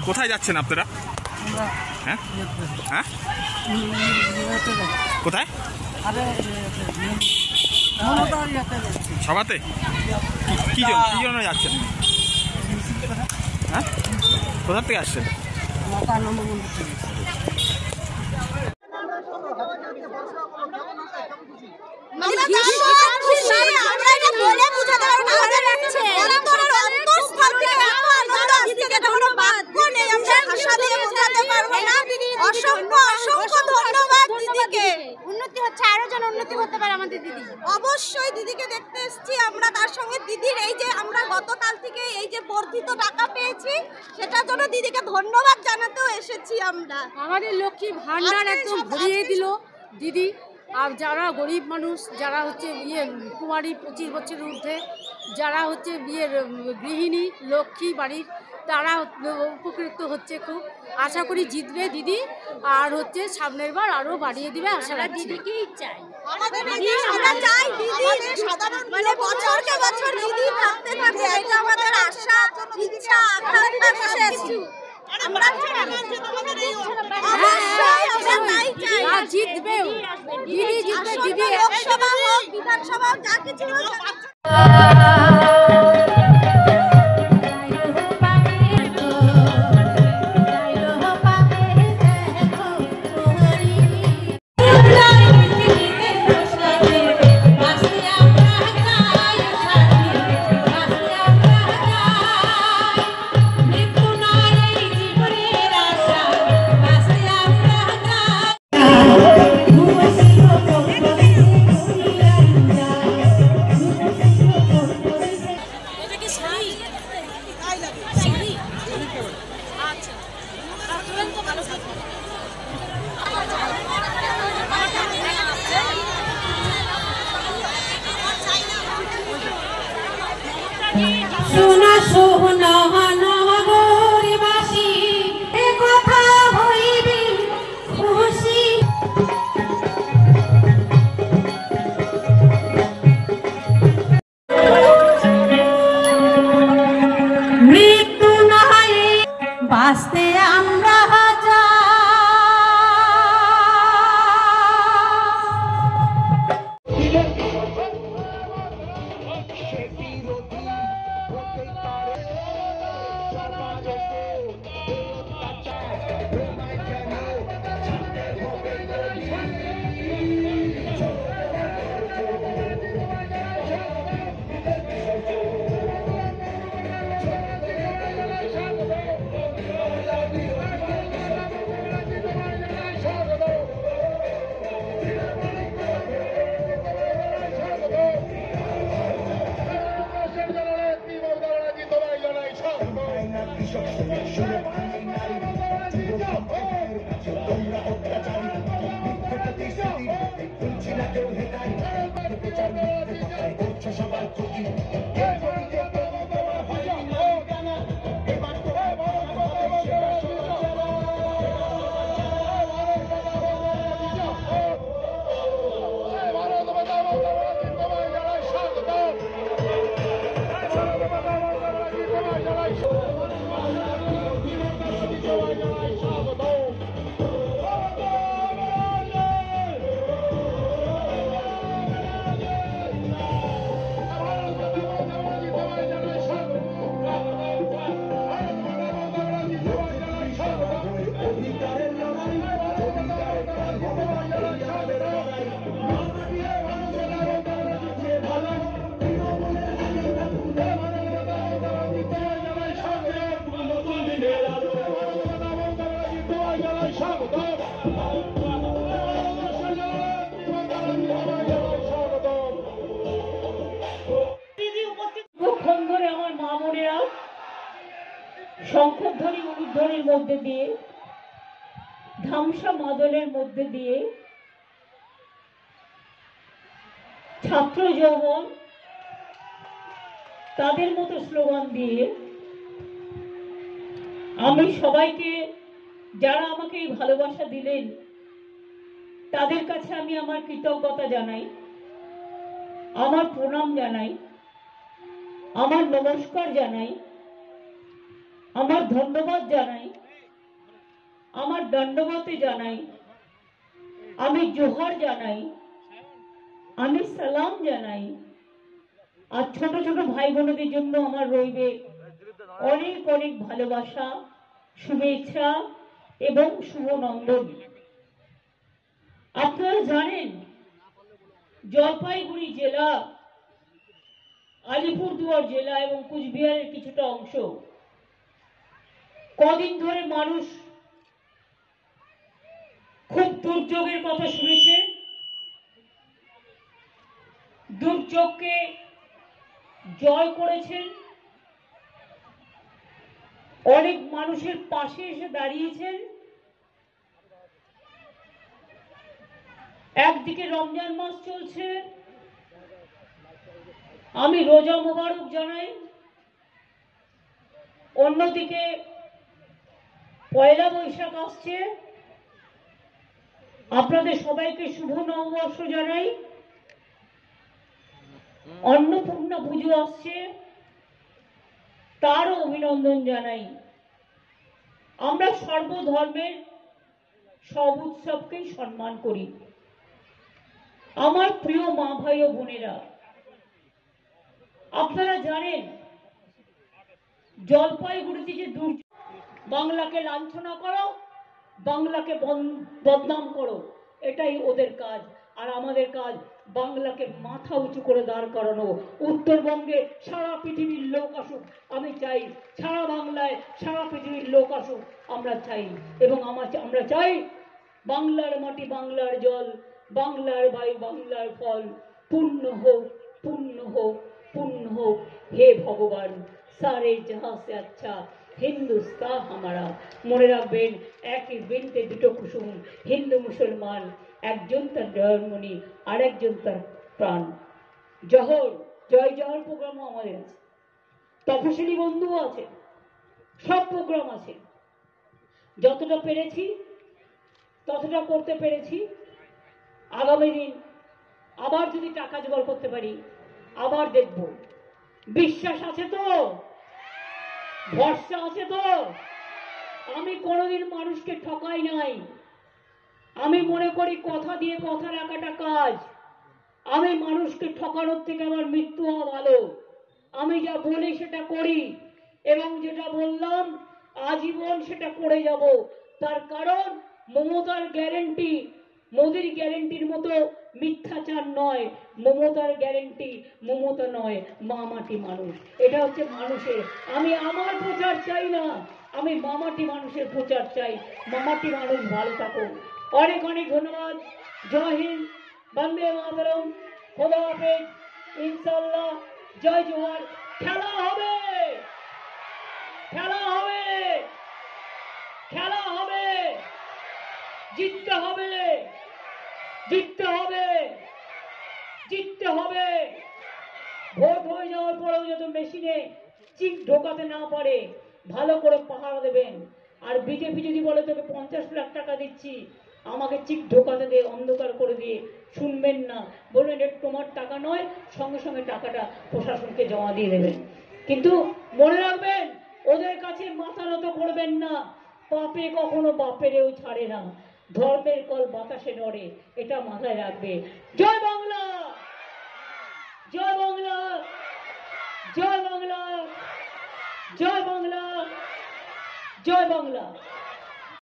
কোথায় যাচ্ছেন আপনারা? হ্যাঁ হ্যাঁ কোথায়? সভাতে কি জন্য যাচ্ছেন? হ্যাঁ কোথা থেকে আসছেন? উন্নতি হচ্ছে, আরো যেন উন্নতি করতে পারে আমাদের দিদি। অবশ্যই দিদিকে দেখতে এসেছি আমরা, তার সঙ্গে দিদির এই যে আমরা গতকাল থেকে এই যে বর্ধিত টাকা পেয়েছি সেটার জন্য দিদিকে ধন্যবাদ জানাতেও এসেছি আমরা। আমাদের লক্ষ্মী ভান্ডার একদম ভরিয়ে দিল দিদি। আর যারা গরিব মানুষ, যারা হচ্ছে কুমারী 25 বছরের ঊর্ধ্বে, যারা হচ্ছে গৃহিণী লক্ষ্মী বাড়ির, তারা উপকৃত হচ্ছে খুব। আশা করি জিতবে দিদি, আর হচ্ছে সামনের বার আরো বাড়িয়ে দিবে। আশা দিদিকেই চাই, আমরা চাই দিদি সাধারণ মানে বছরকে বছর দিদি থাকতে থাকবে, এটা আমাদের আশা, ইচ্ছা, আকাঙ্ক্ষা কিছু। আমরা জিতবে দিদি, জিতবে দিদি। লোকসভা হোক, বিধানসভা হোক, যা কিছু সোনা সোহনা নগরীবাসী এ কথা হইবি খুশি। মৃত্যু নয় বাঁচতে আমরা শঙ্খধ্বনি উলুধ্বনির মধ্যে দিয়ে, ধামসা মাদলের মধ্যে দিয়ে, ছাত্র যৌবন তাদের মতো স্লোগান দিয়ে আমি সবাইকে, যারা আমাকে এই ভালোবাসা দিলেন, তাদের কাছে আমি আমার কৃতজ্ঞতা জানাই, আমার প্রণাম জানাই, আমার নমস্কার জানাই, আমার ধন্যবাদ জানাই, আমার দণ্ডবতে জানাই, আমি জোহর জানাই, আমি সালাম জানাই। আর ছোট ছোট ভাই বোনদের জন্য আমার রইবে অনেক অনেক ভালোবাসা, শুভেচ্ছা এবং শুভনন্দন। আপনারা জানেন জলপাইগুড়ি জেলা, আলিপুরদুয়ার জেলা এবং কুচবিহারের কিছুটা অংশ কদিন ধরে মানুষ খুব দুর্যোগের কথা শুনেছে। দুর্যোগকে জয় করেছেন, অনেক মানুষের পাশে এসে দাঁড়িয়েছেন। একদিকে রমজান মাস চলছে, আমি রোজা মোবারক জানাই। অন্যদিকে পয়লা বৈশাখ আসছে, আপনাদের সবাইকে শুভ নববর্ষ জানাই। অন্নপূর্ণা পুজো আসছে, তারও অভিনন্দন জানাই। আমরা সর্বধর্মের সব উৎসবকেই সম্মান করি। আমার প্রিয় মা ভাই ও বোনেরা, আপনারা জানেন জলপাইগুড়িতে যে বাংলাকে লাঞ্ছনা করো, বাংলাকে বদনাম করো, এটাই ওদের কাজ। আর আমাদের কাজ বাংলাকে মাথা উঁচু করে দাঁড় করানো। উত্তরবঙ্গে সারা পৃথিবীর লোক আসুক, আমি চাই। সারা বাংলায় সারা পৃথিবীর লোক আসুক, আমরা চাই। এবং আমরা চাই বাংলার মাটি, বাংলার জল, বাংলার বায়ু, বাংলার ফল পূর্ণ হোক, পূর্ণ হোক, পূর্ণ হোক। হে ভগবান, সারে জাহাঁ সে আচ্ছা হিন্দুস্তান হামারা। মনে রাখবেন, একই বৃন্তে দুটো কুসুম। হিন্দু মুসলমান, একজন তার জয়মণি, আর একজন তার প্রাণ। জহর, জয় জহর প্রোগ্রামও আমাদের আছে, তপশিলি বন্ধুও আছে, সব প্রোগ্রাম আছে। যতটা পেরেছি ততটা করতে পেরেছি। আগামী দিন আবার যদি টাকা জোগাড় করতে পারি, আবার দেখব। বিশ্বাস আছে তো? ভরসা আছে তো? আমি কোনোদিন মানুষকে ঠকাই নাই। আমি মনে করি কথা দিয়ে কথা রাখাটা কাজ। আমি মানুষকে ঠকানোর থেকে আমার মৃত্যু হওয়া ভালো। আমি যা বলি সেটা করি, এবং যেটা বললাম আজীবন সেটা করে যাব। তার কারণ মমতার গ্যারেন্টি মোদির গ্যারেন্টির মতো মিথ্যাচার নয়। মমতার গ্যারেন্টি মমতা নয়, মা মাটি মানুষ। এটা হচ্ছে মানুষের। আমি আমার প্রচার চাই না, আমি মামাটি মানুষের প্রচার চাই। মামাটি মানুষ ভালো থাকুক। অনেক অনেক ধন্যবাদ। জয় হিন্দ, বন্দে মাতরম, খোদা হাফেজ, ইনশাআল্লাহ, জয় জোহার। খেলা হবে, খেলা হবে, খেলা হবে, জিততে হবে, জিততে হবে, জিততে হবে। ভোট হয়ে যাওয়ার পরেও যত মেশিনে চিপ ঢোকাতে না পারে, ভালো করে পাহারা দেবেন। আর বিজেপি যদি বলে তোকে 50 লাখ টাকা দিচ্ছি, আমাকে চিপ ঢোকাতে দিয়ে অন্ধকার করে দিয়ে, শুনবেন না। বলবেন এটা তোমার টাকা নয়, সঙ্গে সঙ্গে টাকাটা প্রশাসনকে জমা দিয়ে দেবেন। কিন্তু মনে রাখবেন, ওদের কাছে মাথা নত করবেন না। পাপে কখনো বাপেরেও ছাড়ে না। ধর্মের কল বাতাসে নড়ে, এটা মাথায় রাখবে। জয় বাংলা, জয় বাংলা, জয় বাংলা, জয় বাংলা, জয় বাংলা।